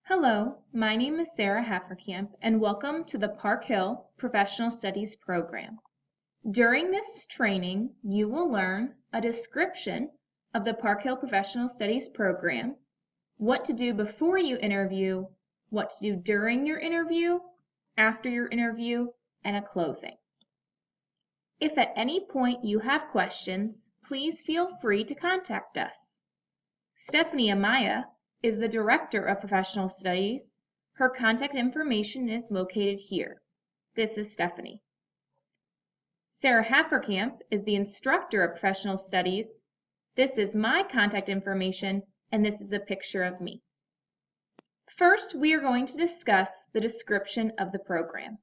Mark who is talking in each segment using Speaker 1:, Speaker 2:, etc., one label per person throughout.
Speaker 1: Hello, my name is Sarah Hafferkamp, and welcome to the Park Hill Professional Studies program. During this training, you will learn a description of the Park Hill Professional Studies program, what to do before you interview, what to do during your interview, after your interview, and a closing. If at any point you have questions, please feel free to contact us. Stephanie Amaya is the Director of Professional Studies. Her contact information is located here. This is Stephanie. Sarah Hafferkamp is the Instructor of Professional Studies. This is my contact information, and this is a picture of me. First, we are going to discuss the description of the program.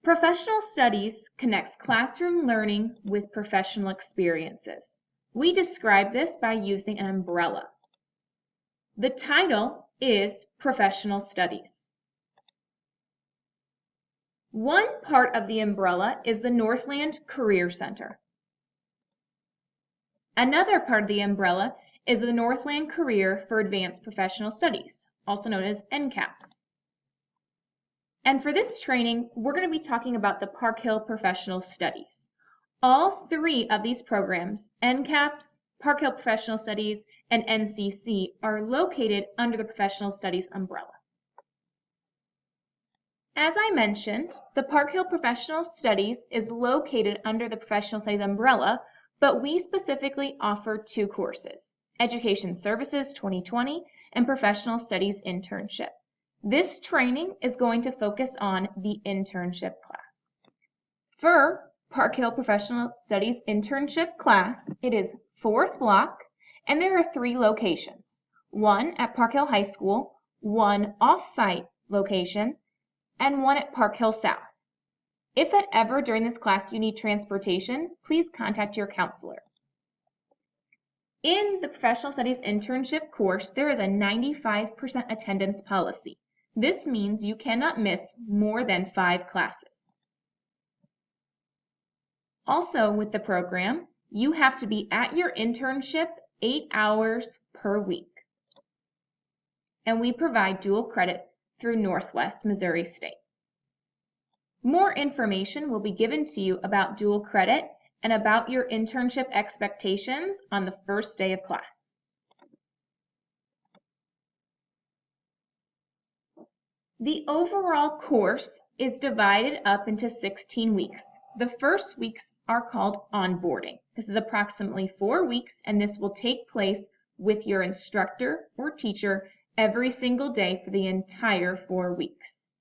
Speaker 1: Professional Studies connects classroom learning with professional experiences. We describe this by using an umbrella. The title is Professional Studies. One part of the umbrella is the Northland Career Center. Another part of the umbrella is the Northland Career for Advanced Professional Studies, also known as NCAPS. And for this training, we're going to be talking about the Park Hill Professional Studies. All three of these programs, NCAPS, Park Hill Professional Studies, and NCC, are located under the Professional Studies umbrella. As I mentioned, the Park Hill Professional Studies is located under the Professional Studies umbrella, but we specifically offer two courses, Education Services 2020 and Professional Studies Internship. This training is going to focus on the internship class. For Park Hill Professional Studies Internship class, it is fourth block, and there are three locations, one at Park Hill High School, one off-site location, and one at Park Hill South. If at ever during this class you need transportation, please contact your counselor. In the Professional Studies Internship course, there is a 95% attendance policy. This means you cannot miss more than 5 classes. Also with the program, you have to be at your internship 8 hours per week. And we provide dual credit through Northwest Missouri State. More information will be given to you about dual credit and about your internship expectations on the first day of class. The overall course is divided up into 16 weeks. The first weeks are called onboarding. This is approximately 4 weeks, and this will take place with your instructor or teacher every single day for the entire 4 weeks.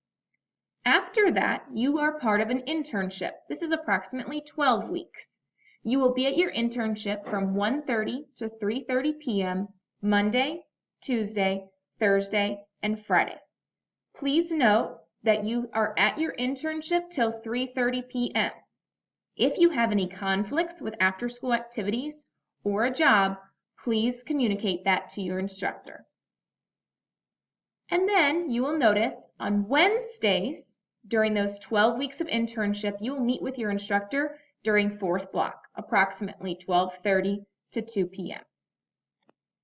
Speaker 1: After that, you are part of an internship. This is approximately 12 weeks. You will be at your internship from 1:30 to 3:30 p.m. Monday, Tuesday, Thursday, and Friday. Please note that you are at your internship till 3:30 p.m. If you have any conflicts with after-school activities or a job, please communicate that to your instructor. And then you will notice on Wednesdays, during those 12 weeks of internship, you will meet with your instructor during fourth block, approximately 12:30 to 2 p.m.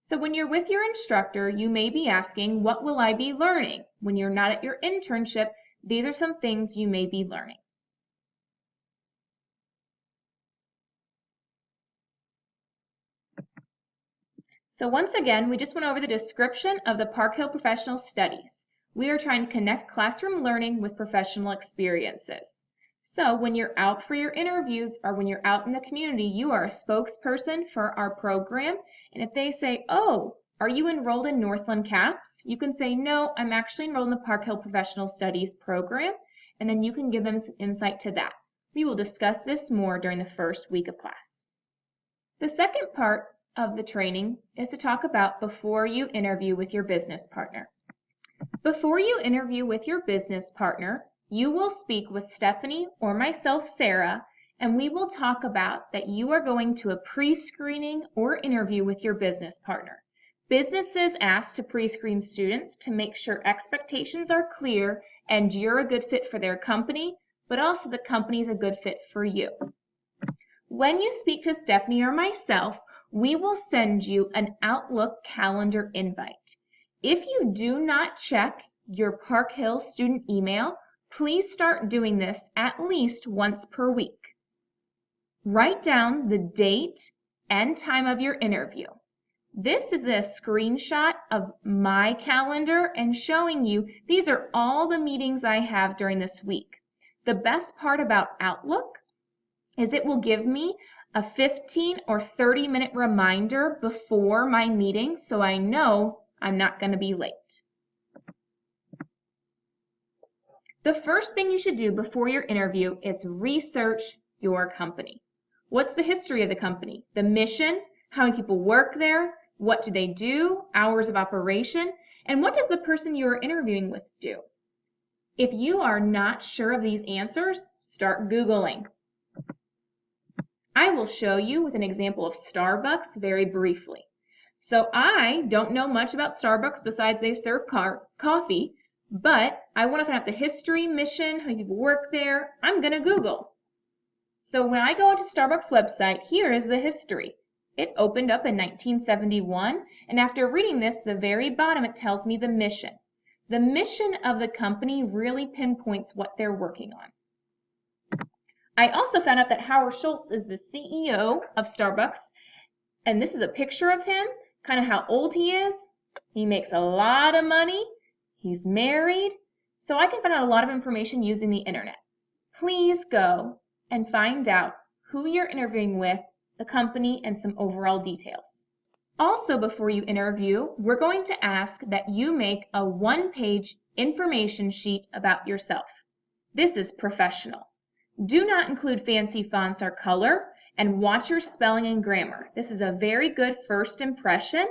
Speaker 1: So when you're with your instructor, you may be asking, what will I be learning? When you're not at your internship, these are some things you may be learning. So once again, we just went over the description of the Park Hill Professional Studies. We are trying to connect classroom learning with professional experiences. So when you're out for your interviews or when you're out in the community, you are a spokesperson for our program. And if they say, oh, are you enrolled in Northland CAPS? You can say, no, I'm actually enrolled in the Park Hill Professional Studies program. And then you can give them some insight to that. We will discuss this more during the first week of class. The second part of the training is to talk about before you interview with your business partner. Before you interview with your business partner, you will speak with Stephanie or myself, Sarah, and we will talk about that you are going to a pre-screening or interview with your business partner. Businesses ask to pre-screen students to make sure expectations are clear and you're a good fit for their company, but also the company's a good fit for you. When you speak to Stephanie or myself, we will send you an Outlook calendar invite. If you do not check your Park Hill student email, please start doing this at least once per week. Write down the date and time of your interview. This is a screenshot of my calendar and showing you these are all the meetings I have during this week. The best part about Outlook is it will give me a 15 or 30-minute reminder before my meeting so I know I'm not going to be late. The first thing you should do before your interview is research your company. What's the history of the company? The mission? How many people work there? What do they do? Hours of operation? And what does the person you are interviewing with do? If you are not sure of these answers, start Googling. I will show you with an example of Starbucks very briefly. So I don't know much about Starbucks besides they serve coffee, but I want to find out the history, mission, how many people work there. I'm going to Google. So when I go onto Starbucks website, here is the history. It opened up in 1971, and after reading this, the very bottom, it tells me the mission. The mission of the company really pinpoints what they're working on. I also found out that Howard Schultz is the CEO of Starbucks, and this is a picture of him, kind of how old he is. He makes a lot of money. He's married. So I can find out a lot of information using the internet. Please go and find out who you're interviewing with, the company, and some overall details. Also, before you interview, we're going to ask that you make a one-page information sheet about yourself. This is professional. Do not include fancy fonts or color, and watch your spelling and grammar. This is a very good first impression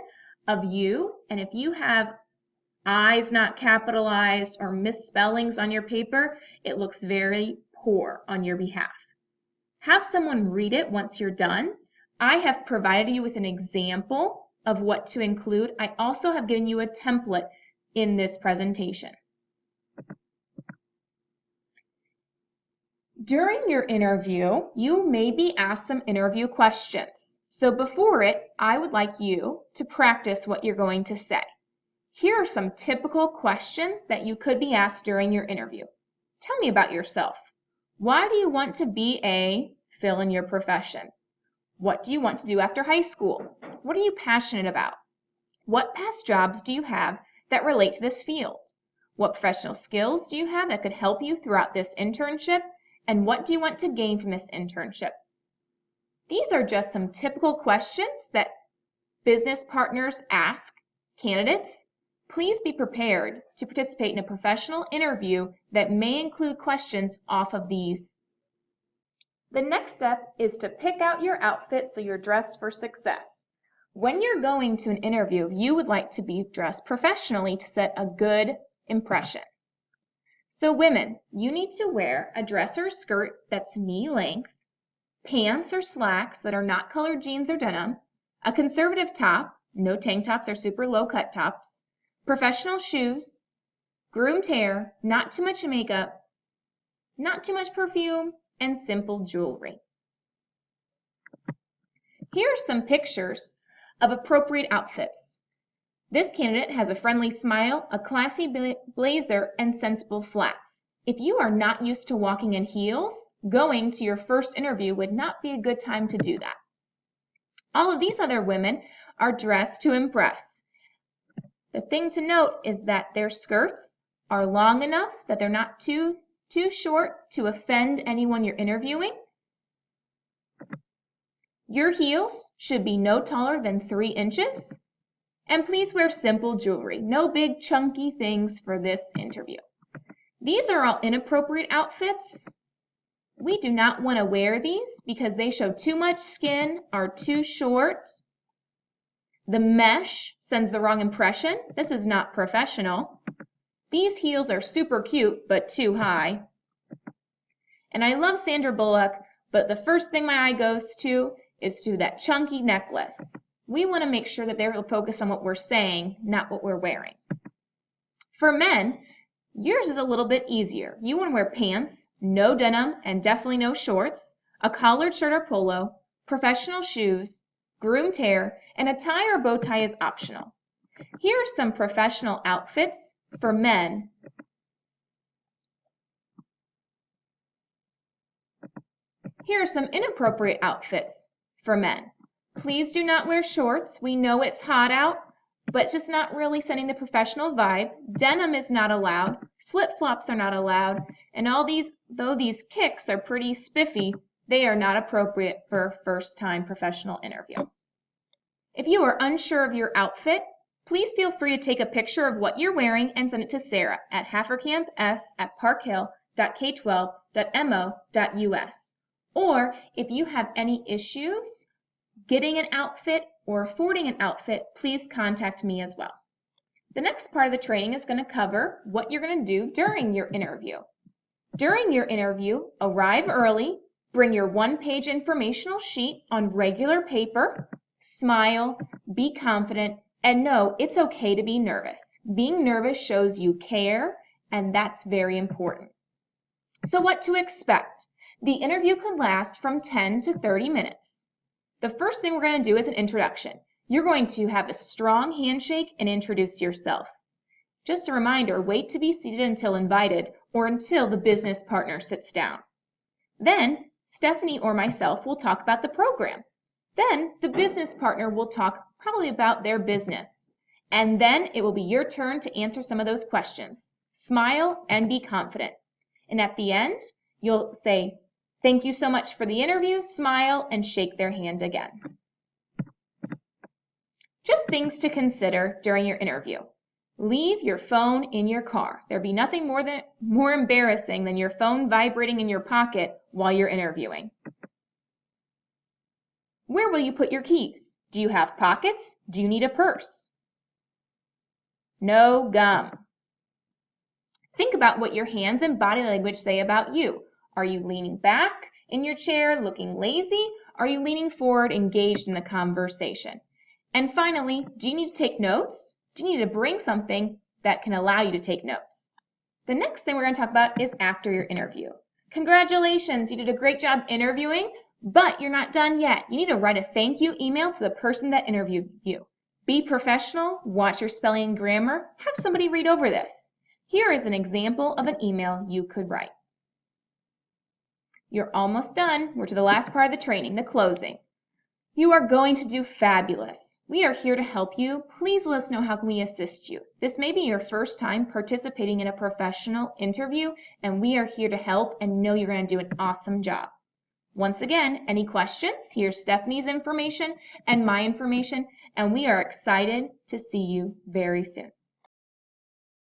Speaker 1: of you, and if you have I's not capitalized or misspellings on your paper, it looks very poor on your behalf. Have someone read it once you're done. I have provided you with an example of what to include. I also have given you a template in this presentation. During your interview, you may be asked some interview questions. So before it, I would like you to practice what you're going to say. Here are some typical questions that you could be asked during your interview. Tell me about yourself. Why do you want to be a fill in your profession? What do you want to do after high school? What are you passionate about? What past jobs do you have that relate to this field? What professional skills do you have that could help you throughout this internship? And what do you want to gain from this internship? These are just some typical questions that business partners ask candidates. Please be prepared to participate in a professional interview that may include questions off of these. The next step is to pick out your outfit so you're dressed for success. When you're going to an interview, you would like to be dressed professionally to set a good impression. So women, you need to wear a dress or skirt that's knee length, pants or slacks that are not colored jeans or denim, a conservative top, no tank tops or super low cut tops, professional shoes, groomed hair, not too much makeup, not too much perfume, and simple jewelry. Here are some pictures of appropriate outfits. This candidate has a friendly smile, a classy blazer, and sensible flats. If you are not used to walking in heels, going to your first interview would not be a good time to do that. All of these other women are dressed to impress. The thing to note is that their skirts are long enough that they're not too short to offend anyone you're interviewing. Your heels should be no taller than 3 inches. And please wear simple jewelry. No big chunky things for this interview. These are all inappropriate outfits. We do not want to wear these because they show too much skin, are too short. The mesh sends the wrong impression. This is not professional. These heels are super cute, but too high. And I love Sandra Bullock, but the first thing my eye goes to is to that chunky necklace. We want to make sure that they're focused on what we're saying, not what we're wearing. For men, yours is a little bit easier. You want to wear pants, no denim, and definitely no shorts, a collared shirt or polo, professional shoes, groomed hair, and a tie or bow tie is optional. Here are some professional outfits for men. Here are some inappropriate outfits for men. Please do not wear shorts. We know it's hot out, but it's just not really setting the professional vibe. Denim is not allowed. Flip-flops are not allowed. And though these kicks are pretty spiffy, they are not appropriate for a first-time professional interview. If you are unsure of your outfit, please feel free to take a picture of what you're wearing and send it to Sarah at haffercamps@parkhill.k12.mo.us. Or if you have any issues getting an outfit or affording an outfit, please contact me as well. The next part of the training is going to cover what you're going to do during your interview. During your interview, arrive early, bring your one-page informational sheet on regular paper, smile, be confident, and know it's okay to be nervous. Being nervous shows you care, and that's very important. So what to expect? The interview could last from 10 to 30 minutes. The first thing we're going to do is an introduction. You're going to have a strong handshake and introduce yourself. Just a reminder, wait to be seated until invited or until the business partner sits down. Then Stephanie or myself will talk about the program. Then the business partner will talk probably about their business. And then it will be your turn to answer some of those questions. Smile and be confident. And at the end, you'll say, "Thank you so much for the interview," smile, and shake their hand again. Just things to consider during your interview. Leave your phone in your car. There'd be nothing more embarrassing than your phone vibrating in your pocket while you're interviewing. Where will you put your keys? Do you have pockets? Do you need a purse? No gum. Think about what your hands and body language say about you. Are you leaning back in your chair, looking lazy? Are you leaning forward, engaged in the conversation? And finally, do you need to take notes? Do you need to bring something that can allow you to take notes? The next thing we're going to talk about is after your interview. Congratulations, you did a great job interviewing, but you're not done yet. You need to write a thank you email to the person that interviewed you. Be professional, watch your spelling and grammar, have somebody read over this. Here is an example of an email you could write. You're almost done. We're to the last part of the training, the closing. You are going to do fabulous. We are here to help you. Please let us know how can we assist you. This may be your first time participating in a professional interview, and we are here to help and know you're going to do an awesome job. Once again, any questions? Here's Stephanie's information and my information, and we are excited to see you very soon.